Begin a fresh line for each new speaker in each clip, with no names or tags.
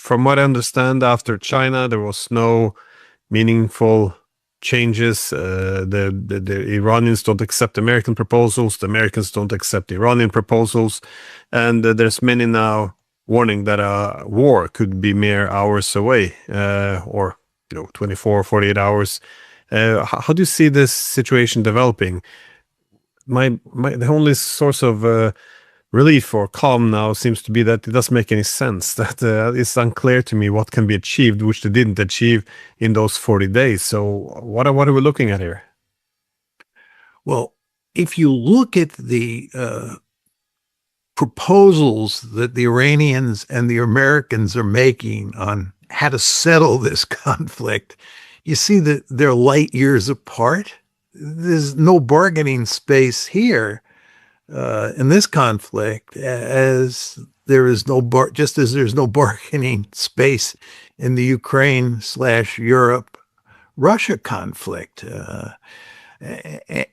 from what I understand, after China, there was no meaningful changes. The Iranians don't accept American proposals. The Americans don't accept Iranian proposals. And there's many now warning that a war could be mere hours away, or 24, 48 hours. How do you see this situation developing? The only source of relief or calm now seems to be that it doesn't make any sense. That it's unclear to me what can be achieved, which they didn't achieve in those 40 days. So what are we looking at here?
Well, if you look at the proposals that the Iranians and the Americans are making on how to settle this conflict, you see that they're light years apart. There's no bargaining space here in this conflict, as there is just as there's no bargaining space in the Ukraine/Europe-Russia conflict.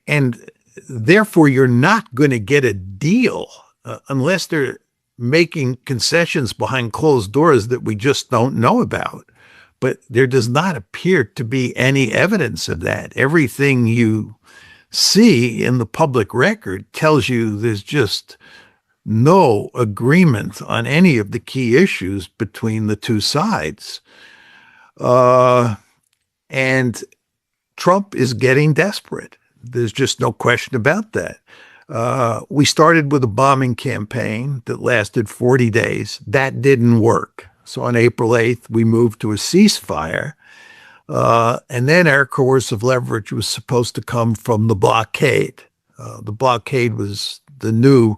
And therefore, you're not going to get a deal unless they're making concessions behind closed doors that we just don't know about. But there does not appear to be any evidence of that. Everything you see in the public record tells you there's just no agreement on any of the key issues between the two sides. And Trump is getting desperate. There's just no question about that. We started with a bombing campaign that lasted 40 days. That didn't work. So on April 8th, we moved to a ceasefire. And then our coercive leverage was supposed to come from the blockade. The blockade was the new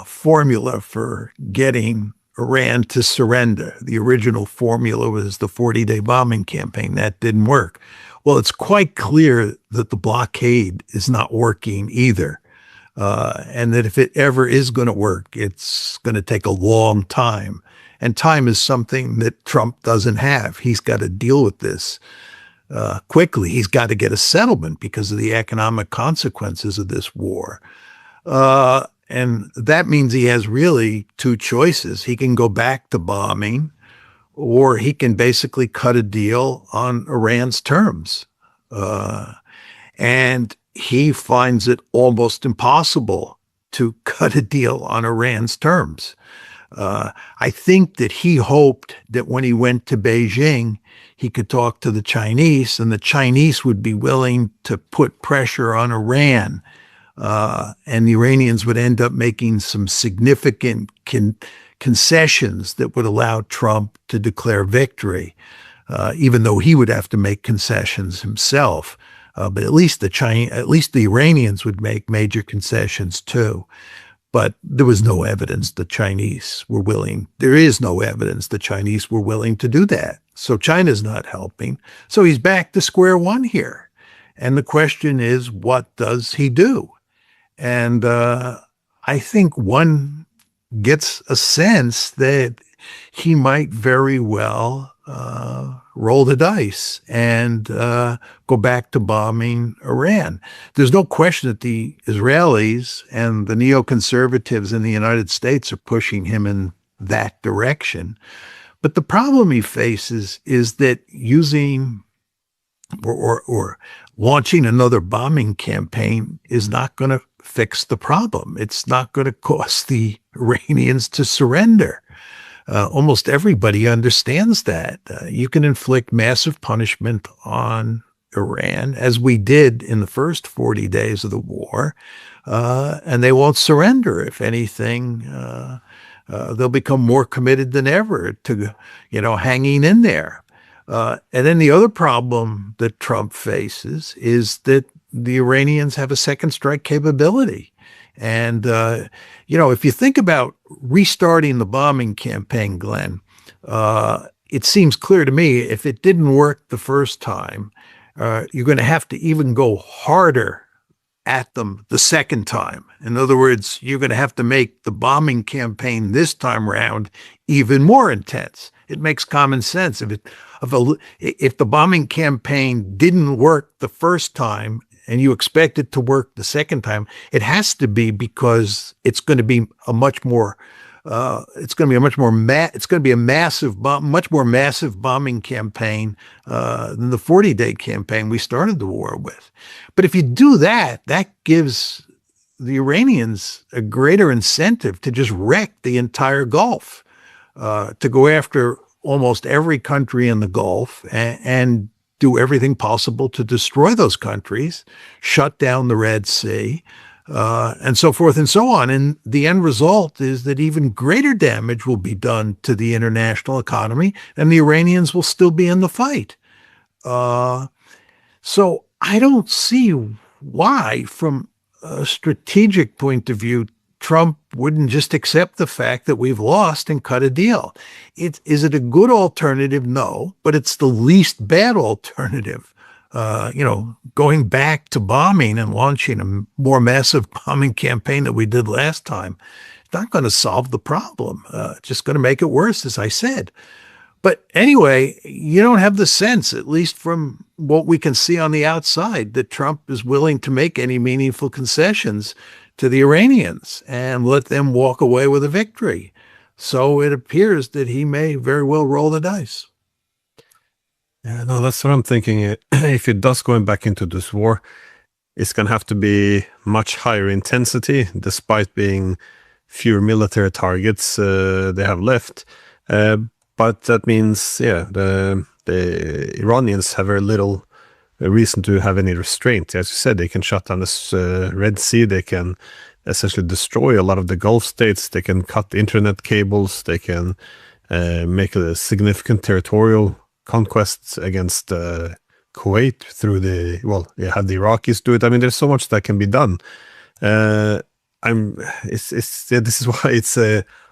formula for getting Iran to surrender. The original formula was the 40-day bombing campaign. That didn't work. Well, it's quite clear that the blockade is not working either. And that if it ever is going to work, it's going to take a long time. And time is something that Trump doesn't have. He's got to deal with this quickly. He's got to get a settlement because of the economic consequences of this war. And that means he has really two choices. He can go back to bombing, or he can basically cut a deal on Iran's terms. And he finds it almost impossible to cut a deal on Iran's terms. I think that he hoped that when he went to Beijing, he could talk to the Chinese, and the Chinese would be willing to put pressure on Iran. And the Iranians would end up making some significant concessions that would allow Trump to declare victory, even though he would have to make concessions himself. But at least the Iranians would make major concessions too. But there was no evidence the Chinese were willing. There is no evidence the Chinese were willing to do that. So China's not helping. So he's back to square one here. And the question is, what does he do? And I think one gets a sense that he might very well roll the dice and go back to bombing Iran. There's no question that the Israelis and the neoconservatives in the United States are pushing him in that direction. But the problem he faces is that using or launching another bombing campaign is not going to fix the problem. It's not going to cause the Iranians to surrender. Almost everybody understands that. You can inflict massive punishment on Iran, as we did in the first 40 days of the war, and they won't surrender. If anything, they'll become more committed than ever to, hanging in there. And then the other problem that Trump faces is that the Iranians have a second strike capability. And, if you think about restarting the bombing campaign, Glenn, it seems clear to me if it didn't work the first time, you're going to have to even go harder at them the second time. In other words, you're going to have to make the bombing campaign this time around even more intense. It makes common sense. If the bombing campaign didn't work the first time and you expect it to work the second time, it has to be because it's going to be a much more It's going to be a it's going to be a much more massive bombing campaign than the 40-day campaign we started the war with. But if you do that, that gives the Iranians a greater incentive to just wreck the entire Gulf, to go after almost every country in the Gulf and do everything possible to destroy those countries, shut down the Red Sea, and so forth and so on. And the end result is that even greater damage will be done to the international economy, and the Iranians will still be in the fight. So I don't see why, from a strategic point of view, Trump wouldn't just accept the fact that we've lost and cut a deal. Is it a good alternative? No, but it's the least bad alternative. Going back to bombing and launching a more massive bombing campaign that we did last time, it's not going to solve the problem. It's just going to make it worse, as I said. But anyway, you don't have the sense, at least from what we can see on the outside, that Trump is willing to make any meaningful concessions to the Iranians and let them walk away with a victory. So it appears that he may very well roll the dice.
Yeah, no, that's what I'm thinking. If it does going back into this war, it's going to have to be much higher intensity, despite being fewer military targets they have left. But that means, yeah, the Iranians have very little reason to have any restraint. As you said, they can shut down the Red Sea. They can essentially destroy a lot of the Gulf states. They can cut internet cables. They can make a significant territorial conquests against Kuwait through have the Iraqis do it. I mean, there's so much that can be done. This is why it's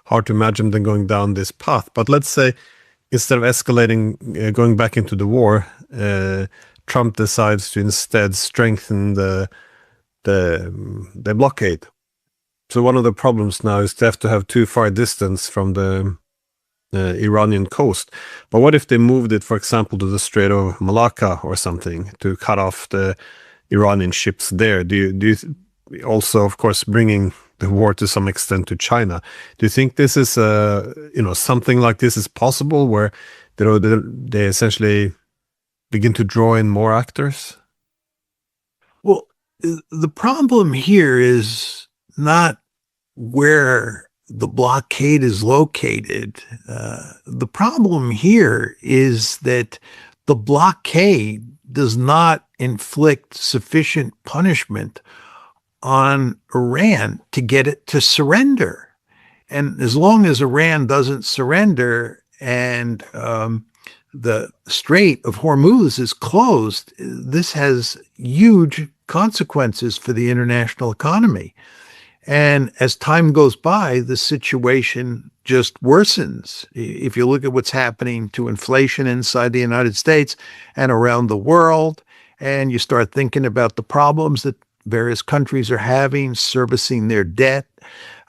hard to imagine them going down this path. But let's say instead of escalating, going back into the war, Trump decides to instead strengthen the blockade. So one of the problems now is they have to have too far distance from the Iranian coast. But what if they moved it, for example, to the Strait of Malacca or something to cut off the Iranian ships there? Do you also, of course, bringing the war to some extent to China? Do you think this is something like this is possible, where they essentially begin to draw in more actors?
Well, the problem here is not where the blockade is located. The problem here is that the blockade does not inflict sufficient punishment on Iran to get it to surrender. And as long as Iran doesn't surrender and the Strait of Hormuz is closed, this has huge consequences for the international economy. And as time goes by, the situation just worsens. If you look at what's happening to inflation inside the United States and around the world, and you start thinking about the problems that various countries are having servicing their debt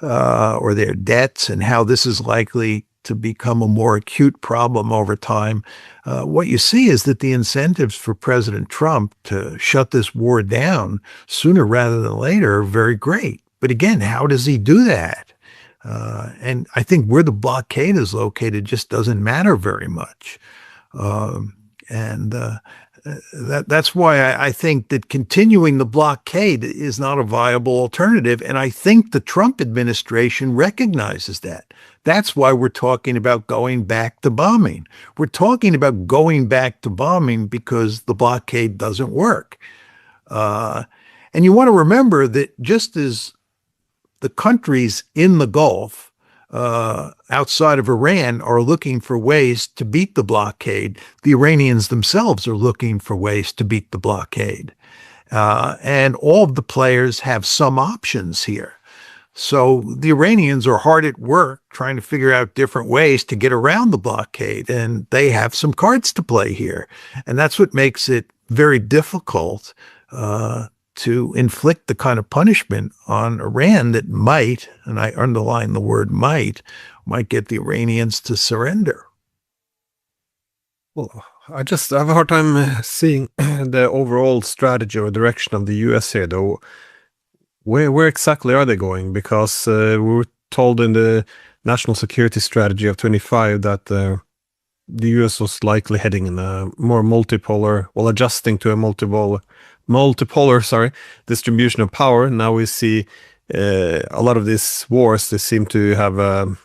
or their debts, and how this is likely to become a more acute problem over time, what you see is that the incentives for President Trump to shut this war down sooner rather than later are very great. But again, how does he do that? And I think where the blockade is located just doesn't matter very much. That's why I think that continuing the blockade is not a viable alternative. And I think the Trump administration recognizes that. That's why we're talking about going back to bombing. We're talking about going back to bombing because the blockade doesn't work. And you want to remember that just as the countries in the Gulf outside of Iran are looking for ways to beat the blockade, the Iranians themselves are looking for ways to beat the blockade. And all of the players have some options here. So the Iranians are hard at work trying to figure out different ways to get around the blockade, and they have some cards to play here. And that's what makes it very difficult to inflict the kind of punishment on Iran that might, and I underline the word might get the Iranians to surrender.
Well, I have a hard time seeing the overall strategy or direction of the US here, though. Where exactly are they going? Because we were told in the national security strategy of 25 that the US was likely heading in a more multipolar, well, adjusting to a multipolar distribution of power. Now we see a lot of these wars, they seem to have a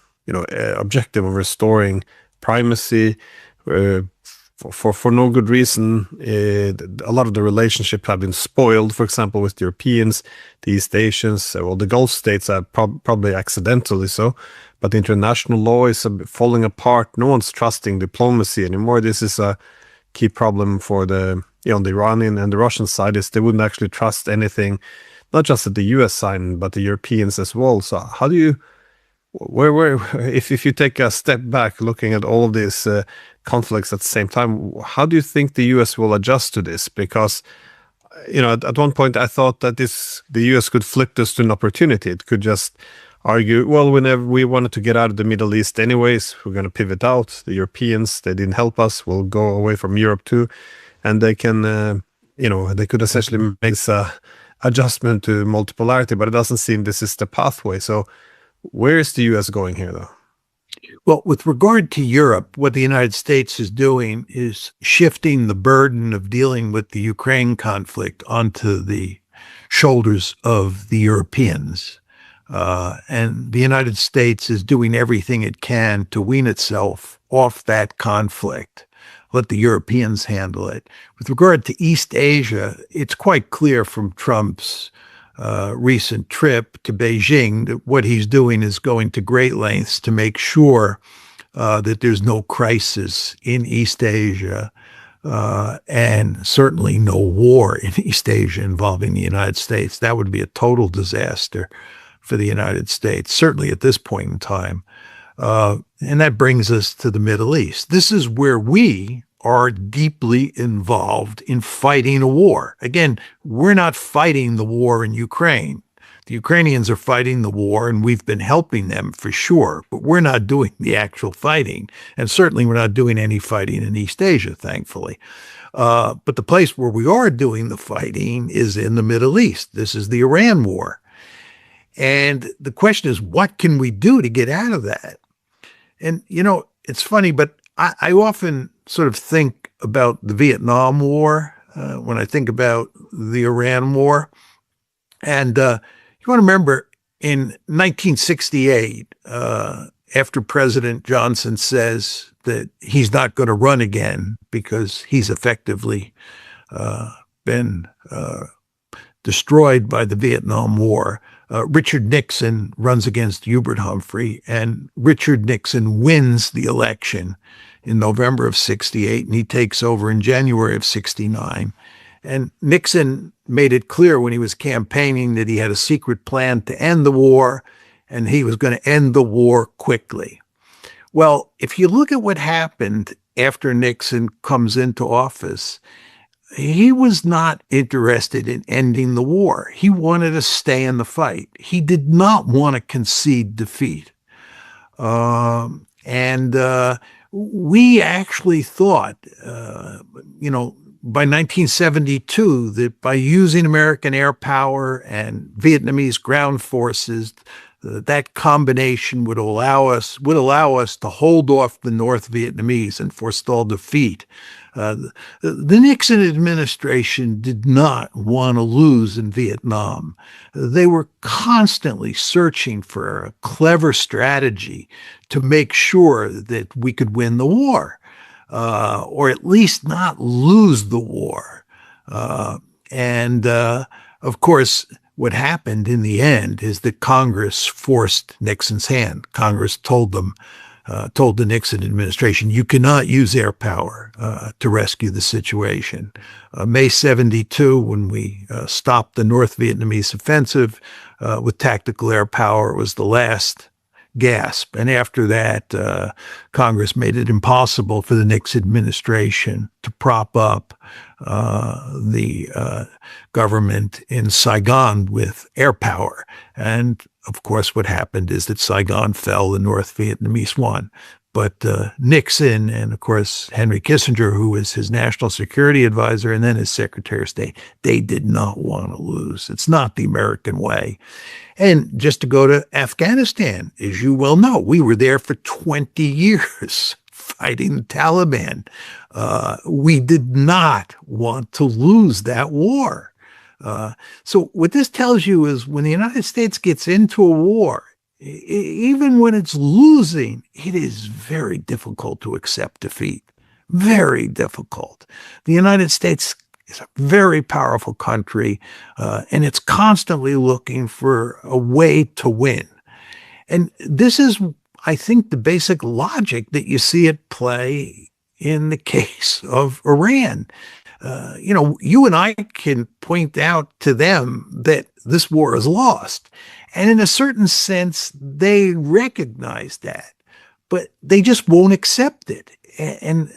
objective of restoring primacy for no good reason. A lot of the relationships have been spoiled, for example, with the Europeans, the East Asians, well, the Gulf states are probably accidentally so, but international law is falling apart. No one's trusting diplomacy anymore. This is a key problem for the Iranian and the Russian side, is they wouldn't actually trust anything, not just at the US side, but the Europeans as well. So how do you, if you take a step back looking at all of these conflicts at the same time, how do you think the US will adjust to this? Because at one point I thought that the US could flip this to an opportunity. It could just argue, well, whenever we wanted to get out of the Middle East anyways, we're going to pivot out. The Europeans, they didn't help us, we'll go away from Europe too. And they can, they could essentially make this adjustment to multipolarity, but it doesn't seem this is the pathway. So where is the US going here, though?
Well, with regard to Europe, what the United States is doing is shifting the burden of dealing with the Ukraine conflict onto the shoulders of the Europeans. And the United States is doing everything it can to wean itself off that conflict. Let the Europeans handle it. With regard to East Asia, it's quite clear from Trump's recent trip to Beijing that what he's doing is going to great lengths to make sure that there's no crisis in East Asia, and certainly no war in East Asia involving the United States. That would be a total disaster for the United States, certainly at this point in time. And that brings us to the Middle East. This is where we are deeply involved in fighting a war. Again, we're not fighting the war in Ukraine. The Ukrainians are fighting the war, and we've been helping them for sure, but we're not doing the actual fighting. And certainly we're not doing any fighting in East Asia, thankfully. But the place where we are doing the fighting is in the Middle East. This is the Iran war. And the question is, what can we do to get out of that? And, it's funny, but I often sort of think about the Vietnam War when I think about the Iran war. And you want to remember in 1968, after President Johnson says that he's not going to run again because he's effectively been destroyed by the Vietnam War, Richard Nixon runs against Hubert Humphrey, and Richard Nixon wins the election in November of 68, and he takes over in January of 69. And Nixon made it clear when he was campaigning that he had a secret plan to end the war, and he was going to end the war quickly. Well, if you look at what happened after Nixon comes into office, he was not interested in ending the war. He wanted to stay in the fight. He did not want to concede defeat. We actually thought, by 1972, that by using American air power and Vietnamese ground forces, that combination would allow us to hold off the North Vietnamese and forestall defeat. The Nixon administration did not want to lose in Vietnam. They were constantly searching for a clever strategy to make sure that we could win the war, or at least not lose the war. Of course, what happened in the end is that Congress forced Nixon's hand. Congress told the Nixon administration, you cannot use air power to rescue the situation. May 72, when we stopped the North Vietnamese offensive with tactical air power, was the last gasp. And after that, Congress made it impossible for the Nixon administration to prop up the government in Saigon with air power. And of course, what happened is that Saigon fell, the North Vietnamese won. But Nixon and, of course, Henry Kissinger, who was his national security advisor and then his secretary of state, they did not want to lose. It's not the American way. And just to go to Afghanistan, as you well know, we were there for 20 years fighting the Taliban. We did not want to lose that war. So what this tells you is when the United States gets into a war, even when it's losing, it is very difficult to accept defeat. Very difficult. The United States is a very powerful country, and it's constantly looking for a way to win. And this is, I think, the basic logic that you see at play in the case of Iran. You and I can point out to them that this war is lost. And in a certain sense, they recognize that, but they just won't accept it. And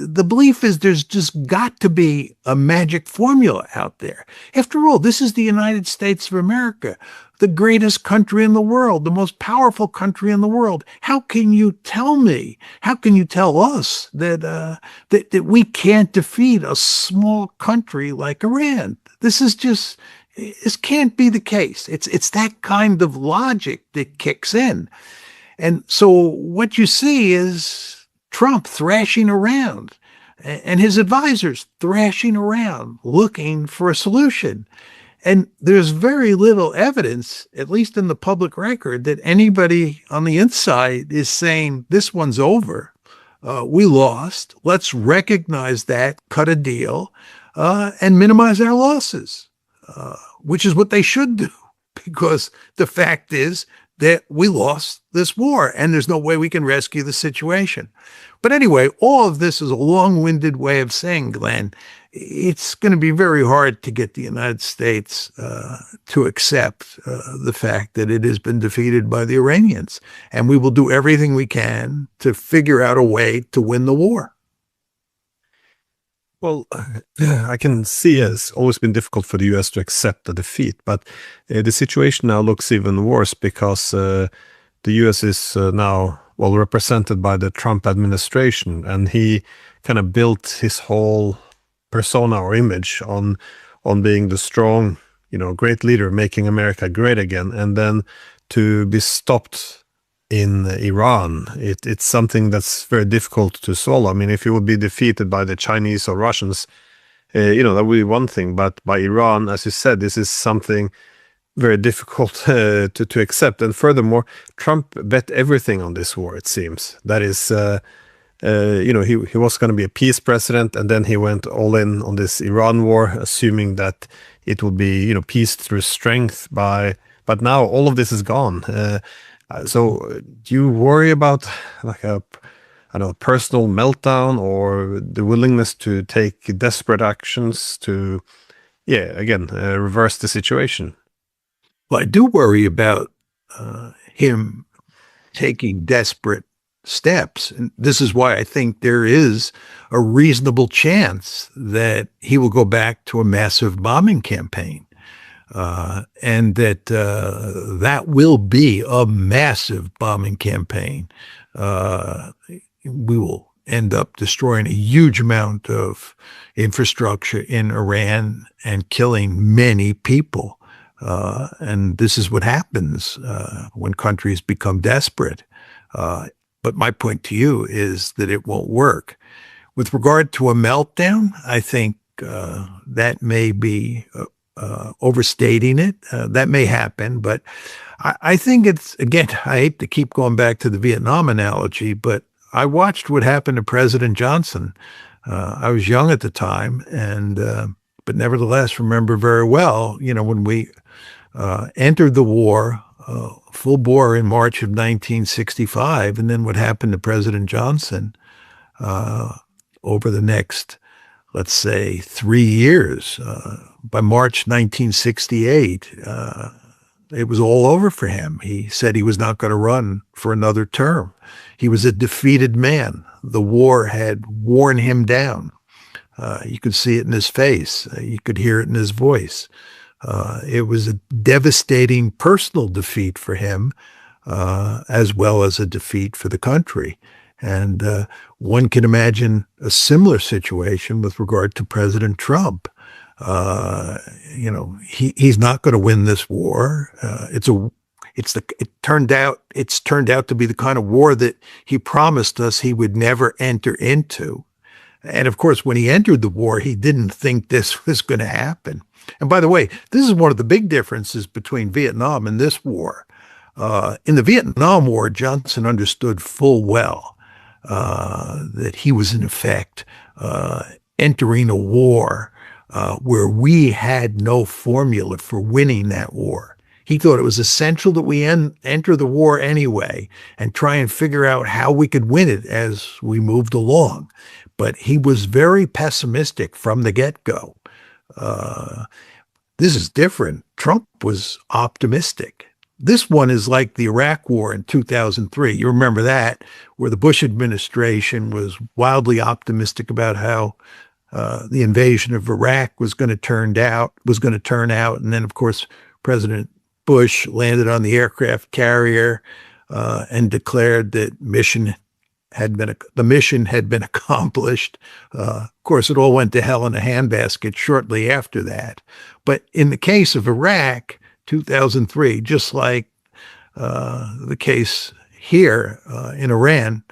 the belief is there's just got to be a magic formula out there. After all, this is the United States of America, the greatest country in the world, the most powerful country in the world. How can you tell me, how can you tell us that we can't defeat a small country like Iran? This can't be the case. It's that kind of logic that kicks in. And so what you see is Trump thrashing around and his advisors thrashing around looking for a solution. And there's very little evidence, at least in the public record, that anybody on the inside is saying this one's over. We lost. Let's recognize that, cut a deal, and minimize our losses, which is what they should do, because the fact is that we lost this war and there's no way we can rescue the situation. But anyway, all of this is a long-winded way of saying, Glenn, it's going to be very hard to get the United States to accept the fact that it has been defeated by the Iranians. And we will do everything we can to figure out a way to win the war.
Well, I can see it's always been difficult for the US to accept the defeat, but the situation now looks even worse because the US is now, well, represented by the Trump administration, and he kind of built his whole persona or image on being the strong, great leader, making America great again, and then to be stopped in Iran, it's something that's very difficult to swallow. I mean, if you would be defeated by the Chinese or Russians, that would be one thing. But by Iran, as you said, this is something very difficult to accept. And furthermore, Trump bet everything on this war, it seems. That is, he was going to be a peace president, and then he went all in on this Iran war, assuming that it would be, peace through strength. But now all of this is gone. So do you worry about like a personal meltdown or the willingness to take desperate actions to, reverse the situation?
Well, I do worry about him taking desperate steps. And this is why I think there is a reasonable chance that he will go back to a massive bombing campaign. And that will be a massive bombing campaign. We will end up destroying a huge amount of infrastructure in Iran and killing many people. And this is what happens when countries become desperate. But my point to you is that it won't work. With regard to a meltdown, I think that may be overstating it. That may happen, but I think it's, again, I hate to keep going back to the Vietnam analogy, but I watched what happened to President Johnson. I was young at the time, but nevertheless remember very well, when we entered the war, full bore in March of 1965, and then what happened to President Johnson over the next, let's say, 3 years. By March 1968, it was all over for him. He said he was not going to run for another term. He was a defeated man. The war had worn him down. You could see it in his face. You could hear it in his voice. It was a devastating personal defeat for him. as well as a defeat for the country. And one can imagine a similar situation with regard to President Trump. He's not going to win this war. It's turned out to be the kind of war that he promised us he would never enter into. And of course, when he entered the war, he didn't think this was going to happen. And by the way, this is one of the big differences between Vietnam and this war. In the Vietnam War, Johnson understood full well that he was in effect entering a war where we had no formula for winning that war. He thought it was essential that we enter the war anyway and try and figure out how we could win it as we moved along. But he was very pessimistic from the get-go. This is different. Trump was optimistic. This one is like the Iraq War in 2003. You remember that, where the Bush administration was wildly optimistic about how the invasion of Iraq was going to turn out. And then, of course, President Bush landed on the aircraft carrier and declared that the mission had been accomplished. Of course, it all went to hell in a handbasket shortly after that. But in the case of Iraq, 2003, just like the case here in Iran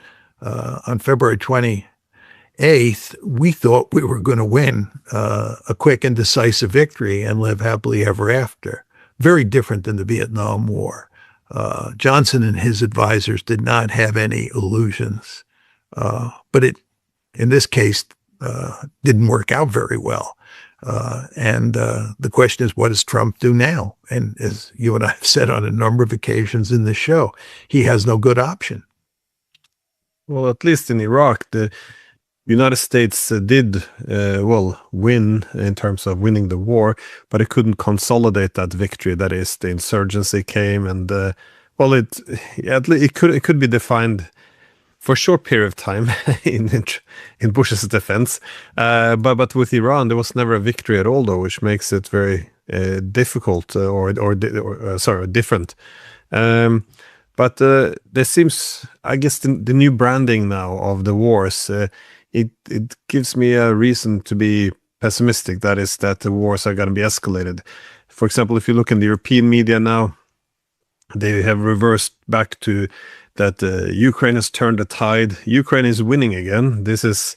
on February 28th, we thought we were going to win a quick and decisive victory and live happily ever after. Very different than the Vietnam War. Johnson and his advisors did not have any illusions, but in this case, didn't work out very well. And the question is, what does Trump do now? And as you and I have said on a number of occasions in the show, he has no good option.
Well, at least in Iraq, the United States did, win in terms of winning the war, but it couldn't consolidate that victory. That is, the insurgency came, and it could be defined for a short period of time in Bush's defense. But with Iran, there was never a victory at all, though, which makes it very difficult or different. But there seems, I guess, the new branding now of the wars. It gives me a reason to be pessimistic. That is, that the wars are going to be escalated. For example, if you look in the European media now, they have reversed back to that Ukraine has turned the tide. Ukraine is winning again. This is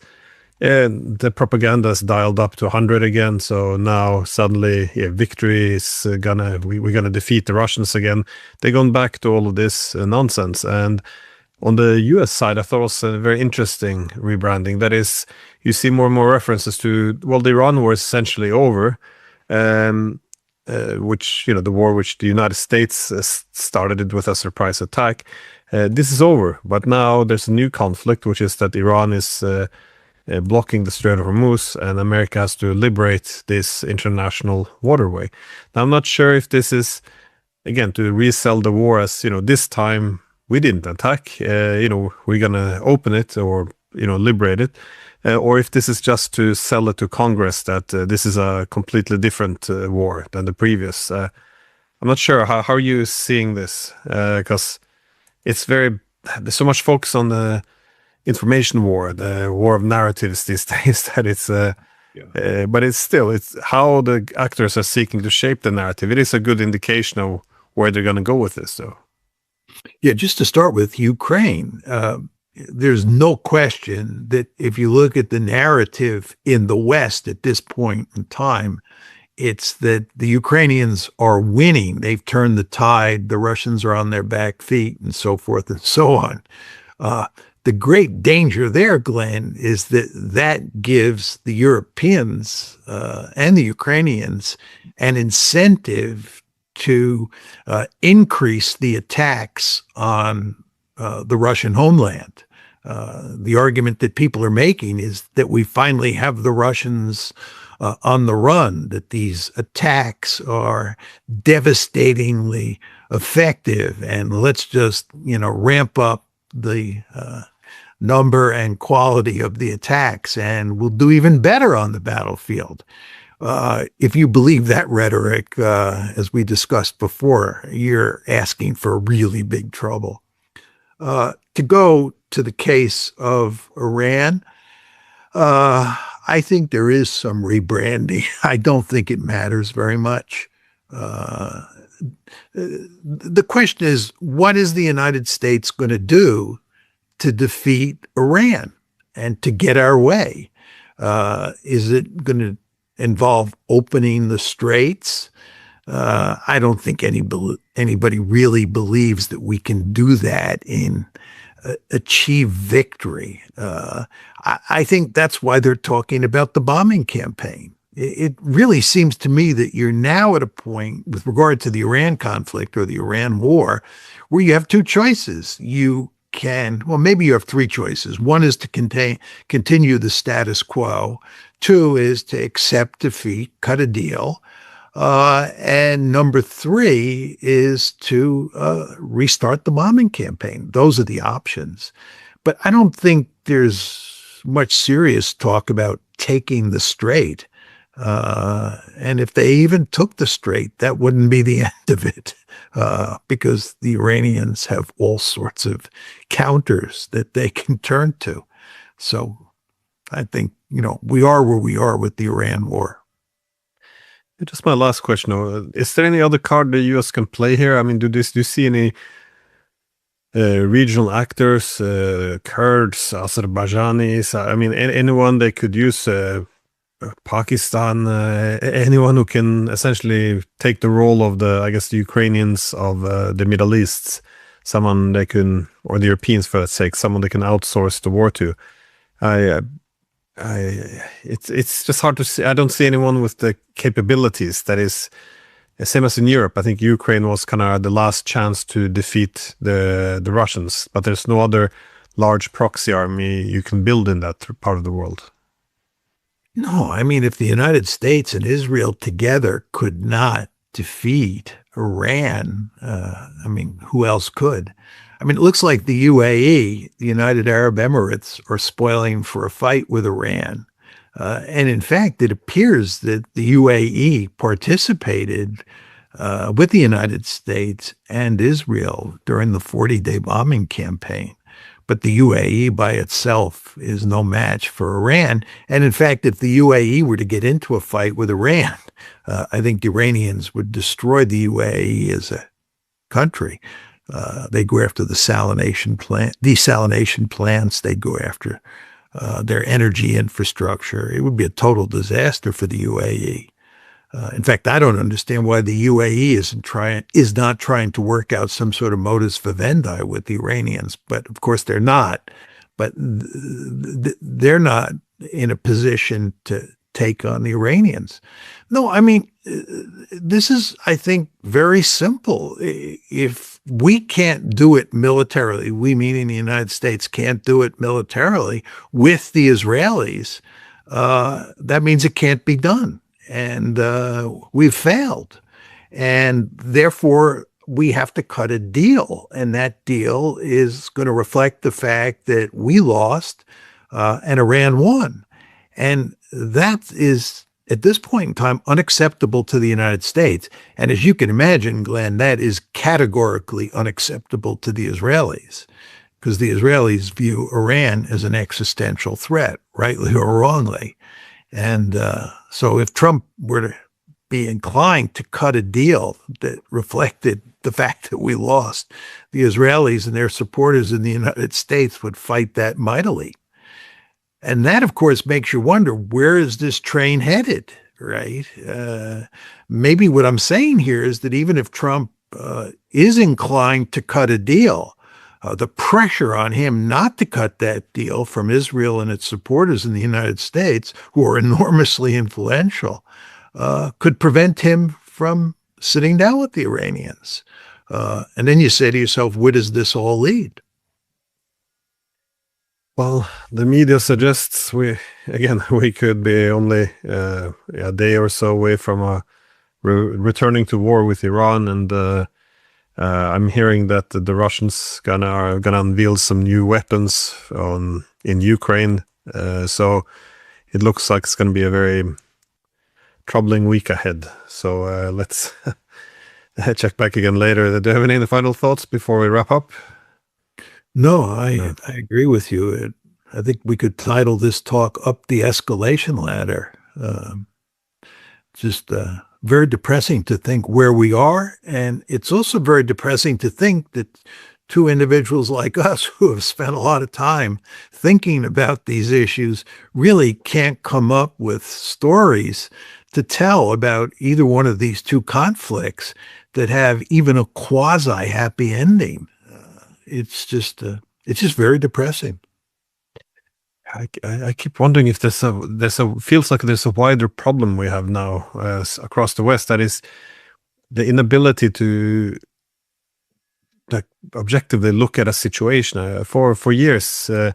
the propaganda is dialed up to 100 again. So now suddenly, victory is we're gonna defeat the Russians again. They're going back to all of this nonsense. And on the US side, I thought it was a very interesting rebranding. That is, you see more and more references to, the Iran war is essentially over, which, the war which the United States started it with a surprise attack. This is over, but now there's a new conflict, which is that Iran is blocking the Strait of Hormuz, and America has to liberate this international waterway. Now, I'm not sure if this is, again, to resell the war as, this time we didn't attack, we're going to open it or, liberate it, or if this is just to sell it to Congress that this is a completely different war than the previous. I'm not sure. How are you seeing this? Because there's so much focus on the information war, the war of narratives these days, that it's, but it's how the actors are seeking to shape the narrative. It is a good indication of where they're going to go with this, though.
Yeah, just to start with Ukraine, there's no question that if you look at the narrative in the West at this point in time, it's that the Ukrainians are winning. They've turned the tide. The Russians are on their back feet and so forth and so on. The great danger there, Glenn, is that gives the Europeans and the Ukrainians an incentive to increase the attacks on the Russian homeland. The argument that people are making is that we finally have the Russians on the run, that these attacks are devastatingly effective, and let's just, ramp up the number and quality of the attacks, and we'll do even better on the battlefield. If you believe that rhetoric, as we discussed before, you're asking for really big trouble. To go to the case of Iran, I think there is some rebranding. I don't think it matters very much. Uh, the question is, what is the United States going to do to defeat Iran and to get our way? Is it going to involve opening the straits? I don't think anybody really believes that we can do that and achieve victory. I think that's why they're talking about the bombing campaign. It really seems to me that you're now at a point with regard to the Iran conflict or the Iran war where you have two choices. Maybe you have three choices. One is to continue the status quo. Two is to accept defeat, cut a deal. And number three is to restart the bombing campaign. Those are the options. But I don't think there's much serious talk about taking the strait. And if they even took the strait, that wouldn't be the end of it, because the Iranians have all sorts of counters that they can turn to. So I think, we are where we are with the Iran war.
Just my last question: is there any other card the U.S. can play here? I mean, do you see any regional actors, Kurds, Azerbaijanis? I mean, anyone they could use? Pakistan, anyone who can essentially take the role of the Ukrainians of the Middle East, someone they can, or the Europeans for that sake, someone they can outsource the war to. It's just hard to see. I don't see anyone with the capabilities that is same as in Europe. I think Ukraine was kind of the last chance to defeat the Russians, but there's no other large proxy army you can build in that part of the world.
No, I mean, if the United States and Israel together could not defeat Iran, who else could? I mean, it looks like the UAE, the United Arab Emirates, are spoiling for a fight with Iran. And in fact, it appears that the UAE participated with the United States and Israel during the 40-day bombing campaign. But the UAE by itself is no match for Iran. And in fact, if the UAE were to get into a fight with Iran, I think the Iranians would destroy the UAE as a country. They go after the desalination plants. They go after their energy infrastructure. It would be a total disaster for the UAE. In fact, I don't understand why the UAE is not trying to work out some sort of modus vivendi with the Iranians. But of course, they're not. But they're not in a position to take on the Iranians. No, I mean, this is, I think, very simple. If we can't do it militarily, we meaning the United States can't do it militarily with the Israelis, that means it can't be done. And we've failed. And therefore, we have to cut a deal. And that deal is going to reflect the fact that we lost and Iran won. And that is, at this point in time, unacceptable to the United States. And as you can imagine, Glenn, that is categorically unacceptable to the Israelis, because the Israelis view Iran as an existential threat, rightly or wrongly. And so if Trump were to be inclined to cut a deal that reflected the fact that we lost, the Israelis and their supporters in the United States would fight that mightily. And that, of course, makes you wonder, where is this train headed, right? Maybe what I'm saying here is that even if Trump is inclined to cut a deal, the pressure on him not to cut that deal from Israel and its supporters in the United States, who are enormously influential, could prevent him from sitting down with the Iranians. And then you say to yourself, where does this all lead?
Well, the media suggests we could be only a day or so away from returning to war with Iran, and I'm hearing that the Russians are gonna unveil some new weapons in Ukraine. So it looks like it's gonna be a very troubling week ahead. So let's check back again later. Do you have any final thoughts before we wrap up?
No, I agree with you. I think we could title this talk "Up the Escalation Ladder." Just very depressing to think where we are, and it's also very depressing to think that two individuals like us who have spent a lot of time thinking about these issues really can't come up with stories to tell about either one of these two conflicts that have even a quasi-happy ending. It's just very depressing.
I keep wondering if feels like there's a wider problem we have now across the West. That is the inability to like objectively look at a situation. For years, at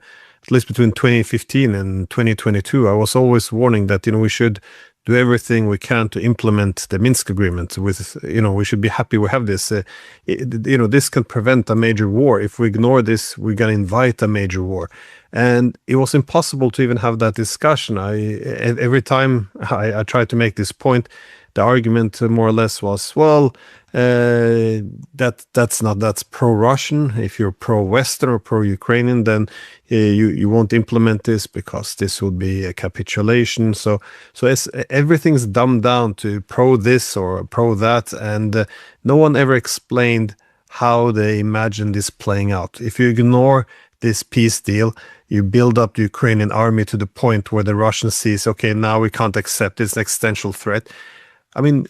least between 2015 and 2022, I was always warning that we should do everything we can to implement the Minsk agreement. We should be happy we have this. This can prevent a major war. If we ignore this, we're gonna invite a major war. And it was impossible to even have that discussion. Every time I tried to make this point, the argument more or less was, well, that's pro-Russian. If you're pro-Western or pro-Ukrainian, then you won't implement this because this would be a capitulation. So everything's dumbed down to pro this or pro that, and no one ever explained how they imagine this playing out. If you ignore this peace deal, you build up the Ukrainian army to the point where the Russians sees, okay, now we can't accept this existential threat. I mean,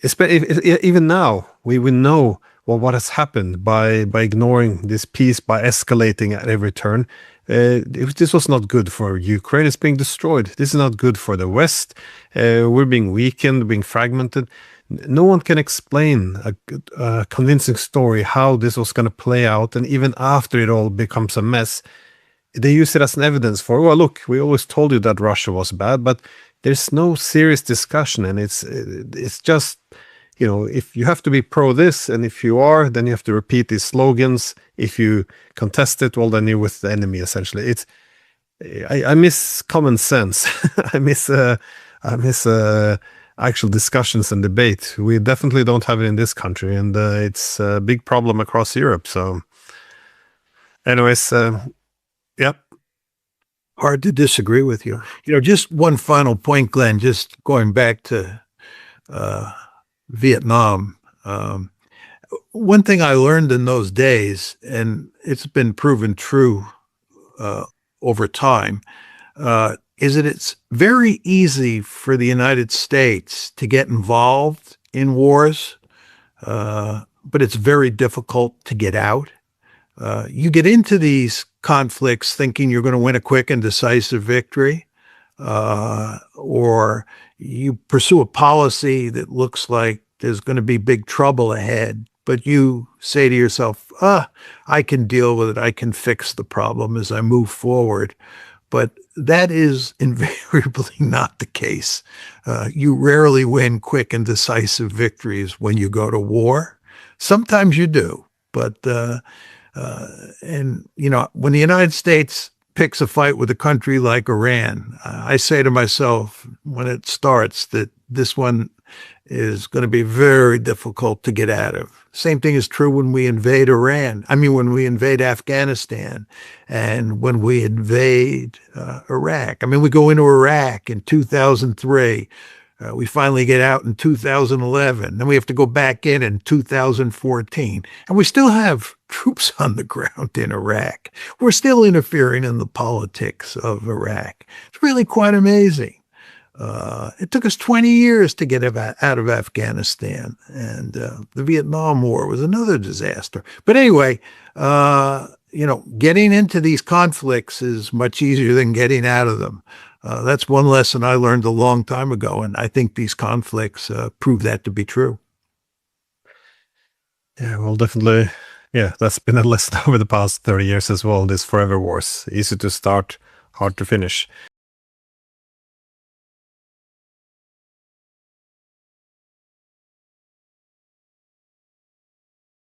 even now, we know what has happened by ignoring this peace, by escalating at every turn. This was not good for Ukraine. It's being destroyed. This is not good for the West. We're being weakened, being fragmented. No one can explain a convincing story how this was going to play out. And even after it all becomes a mess, they use it as an evidence for, well, look, we always told you that Russia was bad, but there's no serious discussion. And it's just, if you have to be pro this, and if you are, then you have to repeat these slogans. If you contest it, well, then you're with the enemy, essentially. I miss common sense. I miss actual discussions and debate. We definitely don't have it in this country, and it's a big problem across Europe. So anyways, yep.
Hard to disagree with you. Just one final point, Glenn, just going back to Vietnam. One thing I learned in those days, and it's been proven true over time, is that it's very easy for the United States to get involved in wars, but it's very difficult to get out. You get into these conflicts thinking you're going to win a quick and decisive victory, or you pursue a policy that looks like there's going to be big trouble ahead, but you say to yourself, I can deal with it. I can fix the problem as I move forward. But that is invariably not the case. You rarely win quick and decisive victories when you go to war. Sometimes you do, but when the United States picks a fight with a country like Iran, I say to myself when it starts that this one is going to be very difficult to get out of. Same thing is true when we invade when we invade Afghanistan and when we invade Iraq. We go into Iraq in 2003. We finally get out in 2011. Then we have to go back in 2014. And we still have troops on the ground in Iraq. We're still interfering in the politics of Iraq. It's really quite amazing. It took us 20 years to get out of Afghanistan. And the Vietnam War was another disaster. But anyway, getting into these conflicts is much easier than getting out of them. That's one lesson I learned a long time ago, and I think these conflicts prove that to be true.
Yeah, well, definitely. Yeah, that's been a lesson over the past 30 years as well. These forever wars, easy to start, hard to finish.